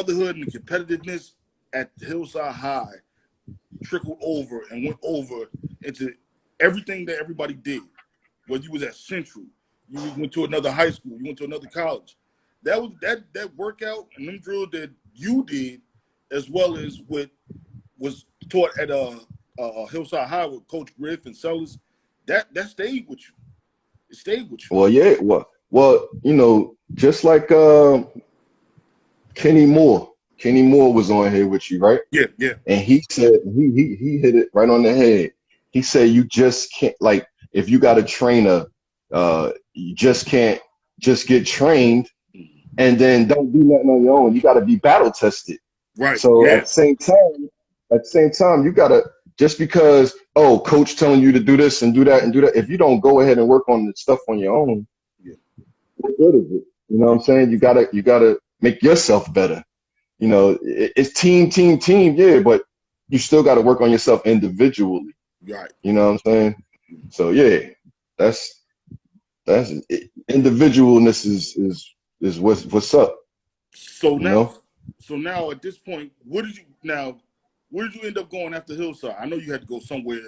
brotherhood and the competitiveness at Hillside High trickled over and went over into everything that everybody did. Whether you was at Central, you went to another high school, you went to another college. That was that workout and them drills that you did, as well as what was taught at Hillside High with Coach Griff and Sellers. That stayed with you. It stayed with you. Well, yeah. Well, you know, just like Kenny Moore. Kenny Moore was on here with you, right? Yeah, yeah. And he said he hit it right on the head. He said you just can't, like, if you got a trainer, you just can't just get trained and then don't do nothing on your own. You got to be battle tested. Right. So yeah. at the same time, you gotta, just because coach telling you to do this and do that and do that, if you don't go ahead and work on the stuff on your own, what good is it? You know what I'm saying? You gotta make yourself better. You know, it's team, yeah, but you still got to work on yourself individually. Right. You know what I'm saying? So yeah, that's individualness is what's up. So now at this point, where did you end up going after Hillside? I know you had to go somewhere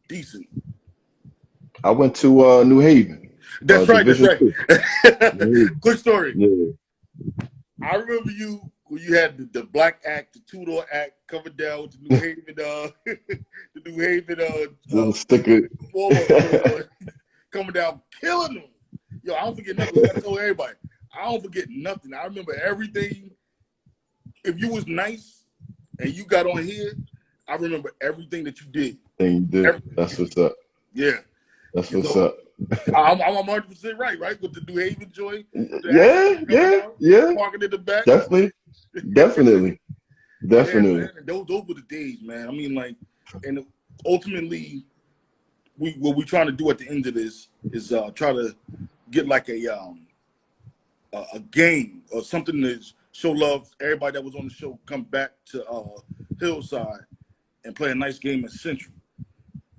decent. I went to New Haven. That's right. Division 2. Quick story. Yeah. I remember you when you had the black act, the two-door act coming down with the New Haven, the New Haven little sticker coming down, killing them. Yo, I don't forget nothing. I told everybody, I don't forget nothing. I remember everything. If you was nice and you got on here, I remember everything that you did. That's what's up. Yeah. That's what's up. I'm 100% right with the New Haven joint. Yeah. Parking in the back. Definitely. Yeah, man. Those were the days, man. I mean, like, and ultimately, what we're trying to do at the end of this is try to get like a game or something to show love. Everybody that was on the show come back to Hillside and play a nice game at Central.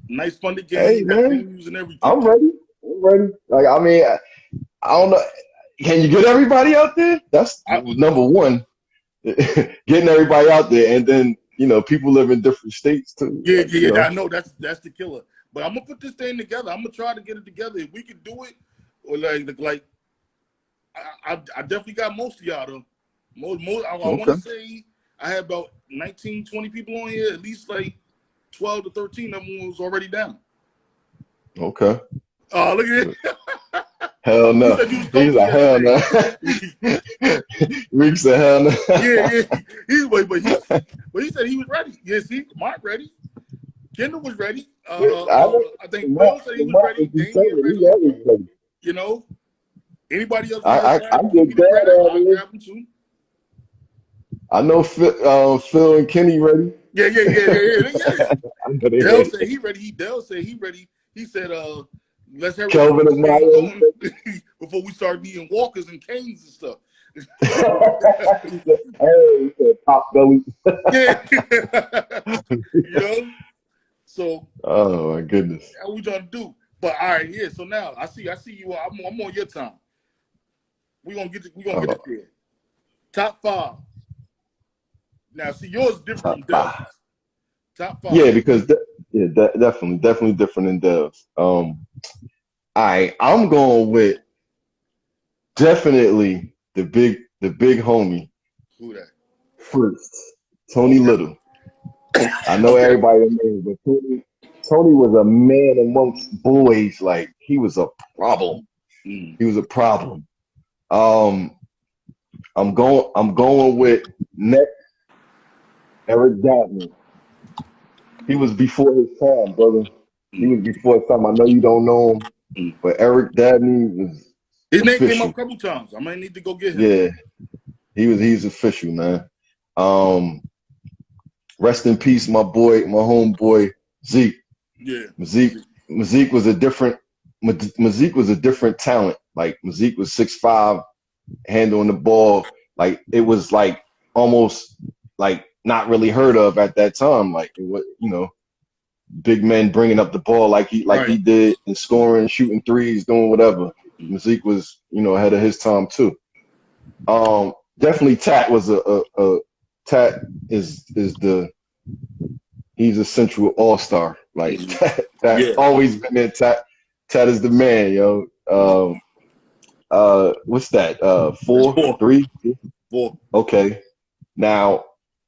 Nice, fun game. Hey, man. And everything. I'm ready. Like, I mean, I don't know. Can you get everybody out there? That's number one. Getting everybody out there, and then people live in different states too. Yeah. I know that's the killer. But I'm gonna put this thing together. I'm gonna try to get it together. If we can do it, or like I definitely got most of y'all though. Most I want to say I had about 19, 20 people on here. At least like 12 to 13 of them was already down. Okay. Oh, look at it. Hell no. He's like, hell no. Reek said, hell no. Yeah. But he said he was ready. Yes, Mark ready. Kendall was ready. I think Bill said he was ready. Damien ready. You know, anybody else? I get that. I'll grab them too. I know Phil and Kenny ready. Yeah. Dell said he ready. Dell said he ready. He said, let's have Kelvin and Maya before we start needing walkers and canes and stuff. Hey, top belly. Yeah. So. Oh my goodness. How we trying to do? But all right, yeah. So now I see you. I'm on your time. We gonna get it there. Top 5. Now, see, yours is different from Dev's. Top 5. Yeah, because definitely different than Dev's. I'm going with definitely the big homie. Who that? First, Tony Little. I know everybody knows, but Tony was a man amongst boys. Like, he was a problem. He was a problem. I'm going with next Eric Dabney. He was before his time, brother. He was before his time. I know you don't know him, but Eric Dabney was his name official. came up a couple times. I might need to go get him. Yeah, he's official, man. Rest in peace, my homeboy Zeke. Yeah, Mazik was a different talent. Like, Mazik was 6'5", handling the ball. Like, it was like almost like not really heard of at that time. Like, it was, big men bringing up the ball like he did, and scoring, shooting threes, doing whatever. Mazik was, ahead of his time too. definitely Tat was a Tat is he's a Central all-star. Like Tat Yeah. always been there. Tat is the man, yo. What's that? That's Four, four. three? Four. Okay. Now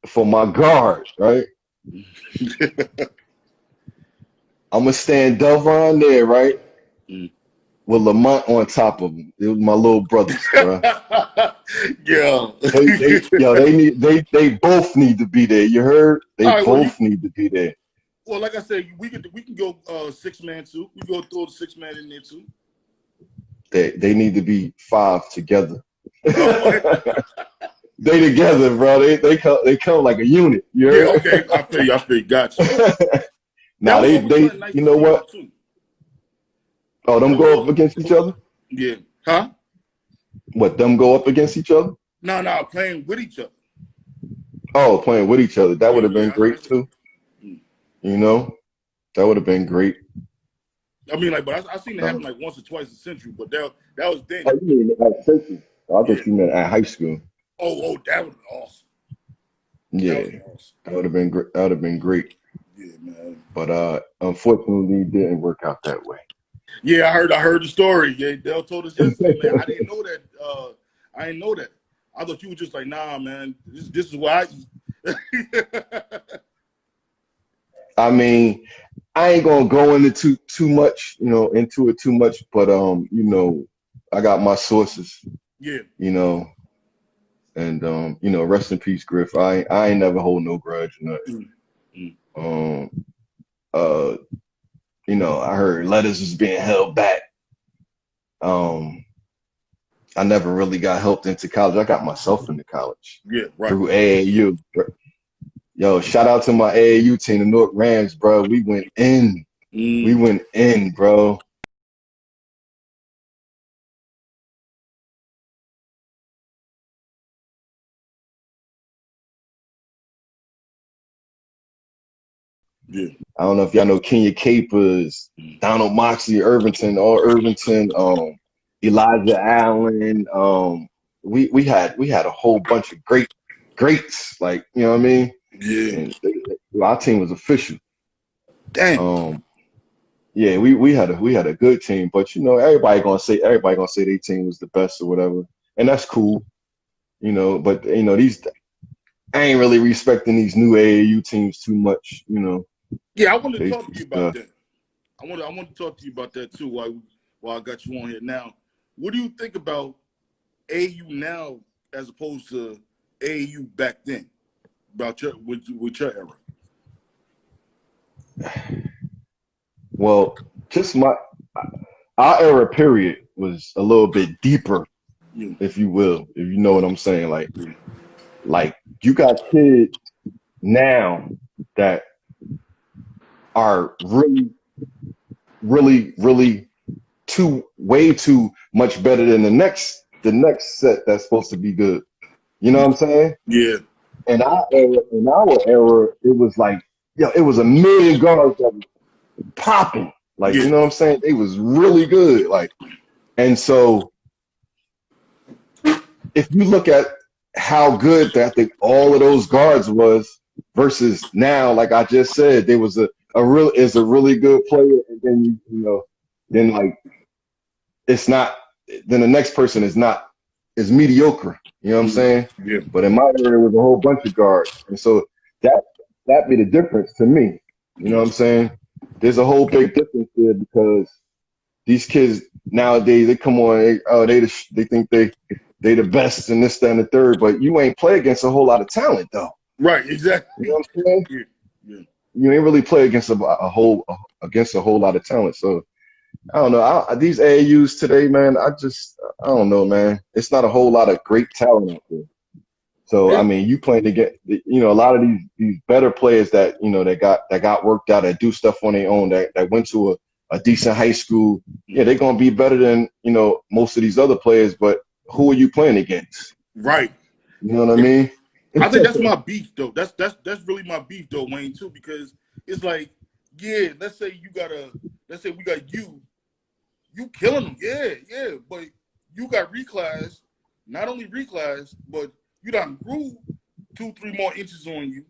for my guard, right? I'm gonna stand Delvon there, right? With Lamont on top of him. It was my little brothers, bro. Yeah. They both need to be there. You heard? They All right. Well, both need to be there. well, like I said, we can go 6-man too. We go throw the 6-man in there too. They need to be 5 together. They together, bro. They come like a unit. You Yeah. heard? Okay. I feel you. Gotcha. Now That was always something nice you to know see what? though too. Oh, them That was go up all. against each other? Yeah. Huh? What, them go up against each other? No, playing with each other. Oh, playing with each other. That would have been Yeah. great too. You know? That would have been great. I mean, like, but I seen it happen like once or twice a century, but that was then. Oh, you mean at Central? I thought Yeah. you meant at high school. Oh, that would have been awesome. Yeah, that would have been great. That would have been great. Yeah, man. But unfortunately, it didn't work out that way. Yeah, I heard the story. Yeah, Dale told us yesterday, man. I didn't know that. I didn't know that. I thought you were just like, nah, man. This is why I eat. I mean, I ain't gonna go into too much, into it too much. But I got my sources. Yeah. And rest in peace, Griff. I ain't never hold no grudge or nothing. I heard letters was being held back. I never really got helped into college. I got myself into college. Yeah, right. Through AAU. Yo, shout out to my AAU team, the North Rams, bro. We went in. We went in, bro. Yeah. I don't know if y'all know Kenya Capers, Donald Moxley, Irvington, Elijah Allen. We had a whole bunch of greats, like, you know what I mean? Yeah. And our team was official. Damn. Yeah, we had a good team, but everybody gonna say their team was the best or whatever, and that's cool. But these I ain't really respecting these new AAU teams too much. Yeah, I want to talk to you about that. I want to talk to you about that too. While I got you on here now, what do you think about AAU now as opposed to AAU back then? About with your era. Well, just our era period was a little bit deeper, if you will, if you know what I'm saying. Like you got kids now that are really, really, really way too much better than the next set that's supposed to be good. You know what I'm saying? Yeah. In our era, it was like, it was a million guards that was popping. Like, you know what I'm saying? They was really good. Like, and so if you look at how good that all of those guards was versus now, like I just said, there was a really good player, and then then like it's not. Then the next person is mediocre. You know what I'm saying? Yeah. But in my era, it was a whole bunch of guards, and so that made a difference to me. You know what I'm saying? There's a whole big difference there because these kids nowadays, they come on, they think they the best and this, that, and the third, but you ain't play against a whole lot of talent though. Right, exactly. You know what I'm saying? Yeah. You ain't really play against a whole lot of talent. So I don't know. These AAUs today, man, I don't know, man. It's not a whole lot of great talent out there. So I mean, you playing to get, a lot of these better players that that got worked out, that do stuff on their own, that went to a decent high school. Yeah, they're gonna be better than most of these other players. But who are you playing against? Right. You know what I mean? I think that's my beef though. That's really my beef though, Wayne, too, because it's like, yeah, let's say we got you killing them, yeah, but you got reclass, not only reclass, but you done grew 2-3 more inches on you,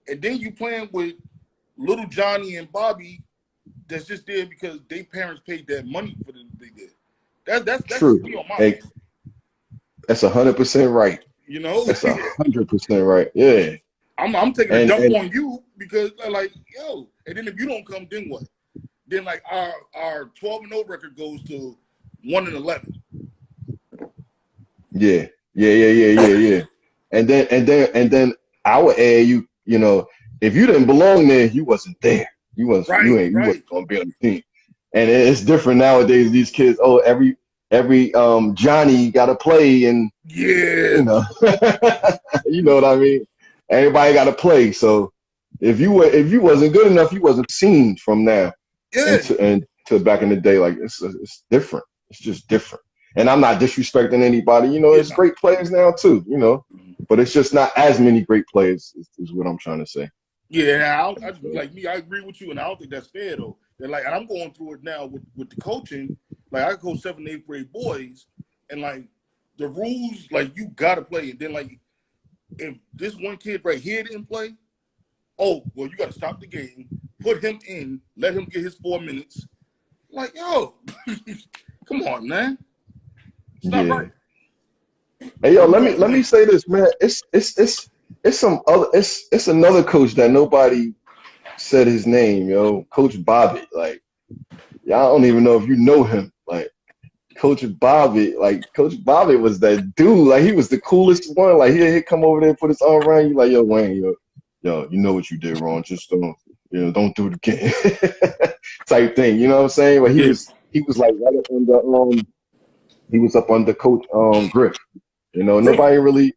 and then you playing with little Johnny and Bobby that's just there because their parents paid that money for them to be there. That's True. just me on my Hey, end. that's 100% right. You know, That's 100% right. Yeah. I'm taking a dump And on you because like yo, and then if you don't come, then what? Then like our 12-0 record goes to 1-11. yeah, yeah. And then I would add you know, if you didn't belong there, you wasn't there. You wasn't Right. gonna be on the team. And it's different nowadays. These kids, every Johnny got to play, and Yeah. you know, you know what I mean. Everybody got to play. So if you wasn't good enough, you wasn't seen from now Yeah. and to back in the day. Like it's different. It's just different. And I'm not disrespecting anybody. You know, Yeah. there's great players now too. You know, but it's just not as many great players. Is what I'm trying to say. Yeah, like me, I agree with you, and I don't think that's fair though. And like, and I'm going through it now with the coaching. Like, I coach 7th and 8th grade boys, and like the rules, like you gotta play. And then like, if this one kid right here didn't play, oh well, you gotta stop the game, put him in, let him get his 4 minutes. Like, yo, come on, man, it's not Yeah. right. Hey yo, let me say this, man. It's some other. It's another coach that nobody said his name, yo. Coach Bobbitt. Like, y'all don't even know if you know him. Like, Coach Bobbitt. Like, Coach Bobbitt was that dude. Like, he was the coolest one. Like, he'd come over there and put his arm around you. Like, yo, Wayne, yo, you know what you did wrong. Just don't do it again. Type thing. You know what I'm saying? But he was like right up under he was up under Coach Griff. You know, nobody really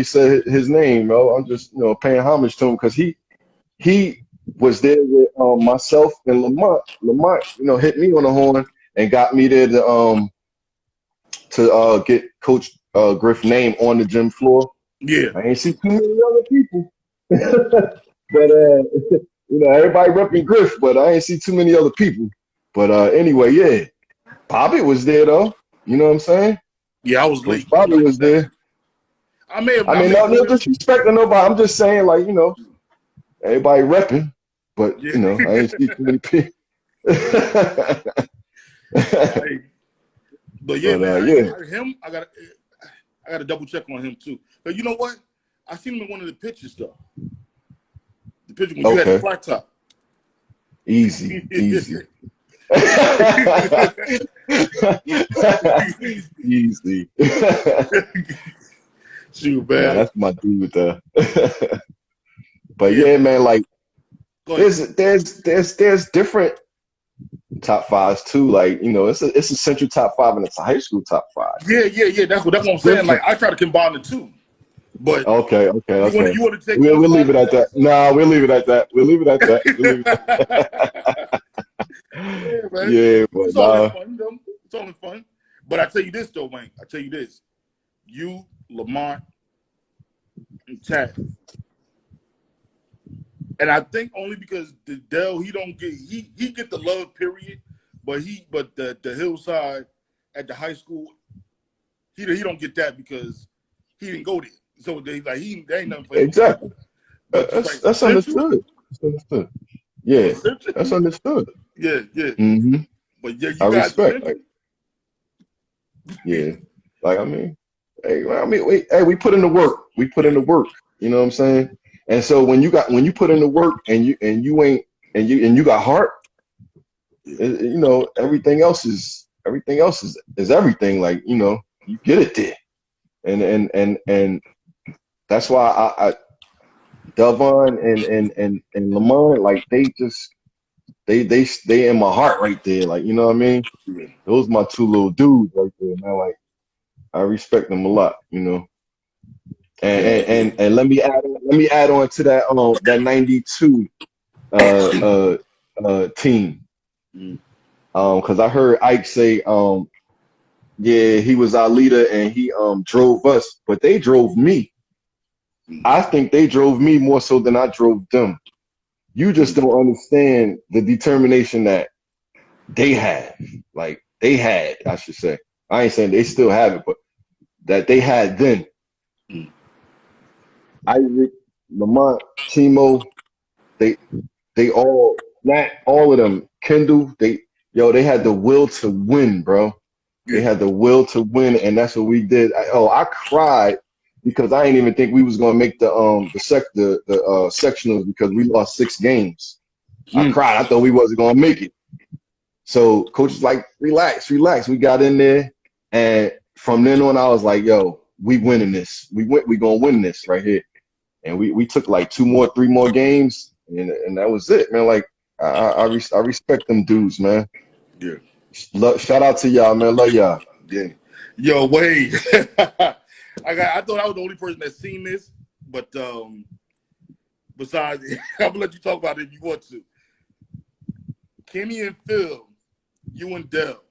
said his name, yo. I'm just, paying homage to him because he was there with myself and Lamont. Lamont, hit me on the horn and got me there to get Coach Griff's name on the gym floor. Yeah, I ain't see too many other people, but everybody repping Griff, but I ain't see too many other people. But anyway, yeah, Bobby was there though. You know what I'm saying? yeah, I was Coach late. Bobby was there. I may have. I mean, no disrespect to nobody. I'm just saying, like, everybody repping, but Yeah. I ain't see too many people. But yeah, man, yeah. I got to double check on him too. But you know what? I seen him in one of the pictures though. The picture when you had the flat top. Easy. Easy. Shoot, man. Nah, that's my dude. But yeah, man, like there's different top fives too. Like, it's a central top five and it's a high school top five. Yeah. That's what I'm saying. Like, I try to combine the two. But okay. You want to take we'll leave it at that. No, we'll leave it at that. Yeah, man. Yeah, but it's all in fun, though. It's all in fun. But I tell you this, though, Wayne. I tell you this. You, Lamont, and Chad. And I think only because the Dell, he get the love, period. But the Hillside at the high school, he don't get that because he didn't go there. So they ain't nothing for him. Exactly. But that's understood. Yeah, that's understood. Yeah. Mm-hmm. But yeah, I respect. Yeah, like we put in the work. We put in the work. You know what I'm saying? And so when you put in the work and you got heart, everything else is everything. Like, you get it there, and that's why I Delvon and Lamont, like they in my heart right there. Like, you know what I mean? Yeah. Those my two little dudes right there. Man, like, I respect them a lot, And let me add on to that that 92 team. Because I heard Ike say yeah, he was our leader and he drove us, but they drove me. I think they drove me more so than I drove them. You just don't understand the determination that they had. Like, they had, I should say. I ain't saying they still have it, but that they had then. Isaac, Lamont, Timo, they all, not all of them, Kendall, they had the will to win, bro. They Yeah. had the will to win, and that's what we did. I cried because I didn't even think we was gonna make the sectionals because we lost 6 games. I Mm. cried. I thought we wasn't gonna make it. So coach was like, relax, relax. We got in there, and from then on, I was like, yo, we winning this. We gonna win this right here. And we took like 3 more games, and that was it, man. Like I respect them dudes, man. Yeah. Shout out to y'all, man. Love y'all. Yeah. Yo, Wade. I thought I was the only person that seen this, but besides, I'm gonna let you talk about it if you want to. Kenny and Phil, you and Dell,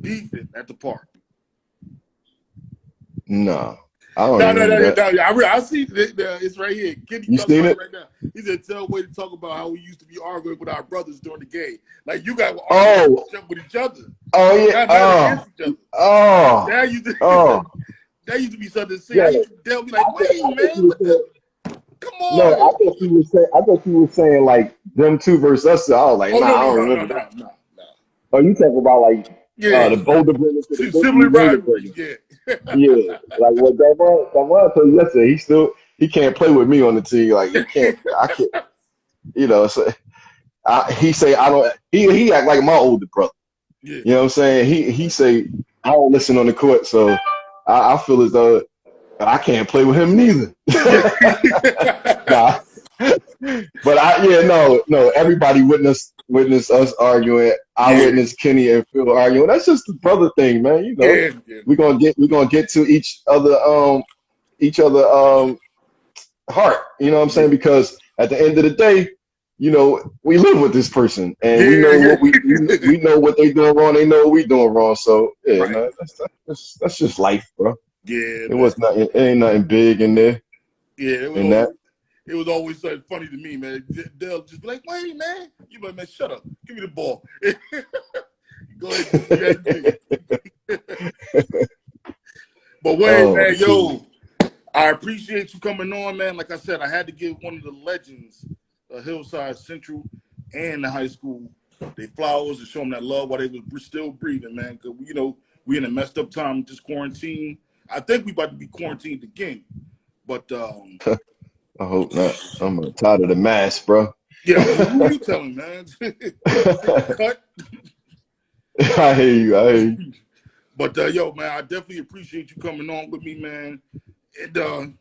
beefing at the park. Nah, I don't No. remember that. I see it's right here. Kenny You talking seen about it? it right now. He said, "Tell Wade to talk about how we used to be arguing with our brothers during the game. Like you guys were arguing Oh, with each other, oh yeah. not against each other. Oh, That used to, oh. that used to be something to see. I Yeah. used to Dell be like, I Wade, thought man, you were what the? saying, Come no, on." I thought you were saying like them two versus us. I was like, Oh nah, no, I no, don't no, no, remember that. no, no, no. Oh, you talking about like Yeah, the older brothers to the sibling younger rivalries. brothers. Yeah. Yeah, like what Davon told you yesterday. He can't play with me on the team. Like he can't. I can't. So he say I don't. He act like my older brother. Yeah. You know what I'm saying? He say I don't listen on the court, so I feel as though I can't play with him neither. Yeah. Nah, but no. Everybody witnessed us arguing. I Yeah. witnessed Kenny and Phil arguing. That's just the brother thing, man. Yeah. Yeah. We're gonna get to each other heart. You know what I'm Yeah. saying? Because at the end of the day, we live with this person, and we Yeah. know Yeah. what we know what they doing wrong. They know what we doing wrong. So yeah, Right. man, that's just life, bro. Yeah, It man. was nothing. It ain't nothing big in there. Yeah, In that. it was always something funny to me, man. They'll just be like, "Wait, man," you like, "Man, shut up, give me the ball." Go ahead, do your thing. But wait, Oh, man, yo, I appreciate you coming on, man. Like I said, I had to give one of the legends of Hillside Central and the high school their flowers and show them that love while they was still breathing, man. Because we in a messed up time with this quarantine. I think we about to be quarantined again, but I hope not. I'm tired of the mask, bro. yeah, who you telling, man? Cut. I hear you. I hear you. But yo, man, I definitely appreciate you coming on with me, man. And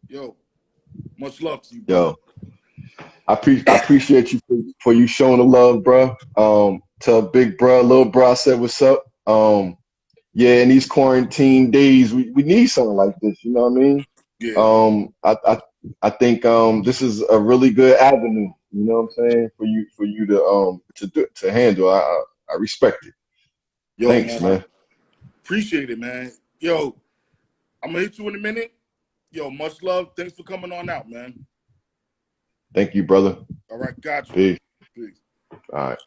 yo, much love to you, brother. Yo, I appreciate you for you showing the love, bro. Tell big bro, little bro, I said what's up. Yeah, in these quarantine days, we need something like this. You know what I mean? Yeah, I think this is a really good avenue. You know what I'm saying? For you to handle. I respect it. yo, Thanks, man, I man. appreciate it, man. Yo, I'm gonna hit you in a minute. Yo, much love. Thanks for coming on out, man. Thank you, brother. All right, got you. Peace. Peace. All right.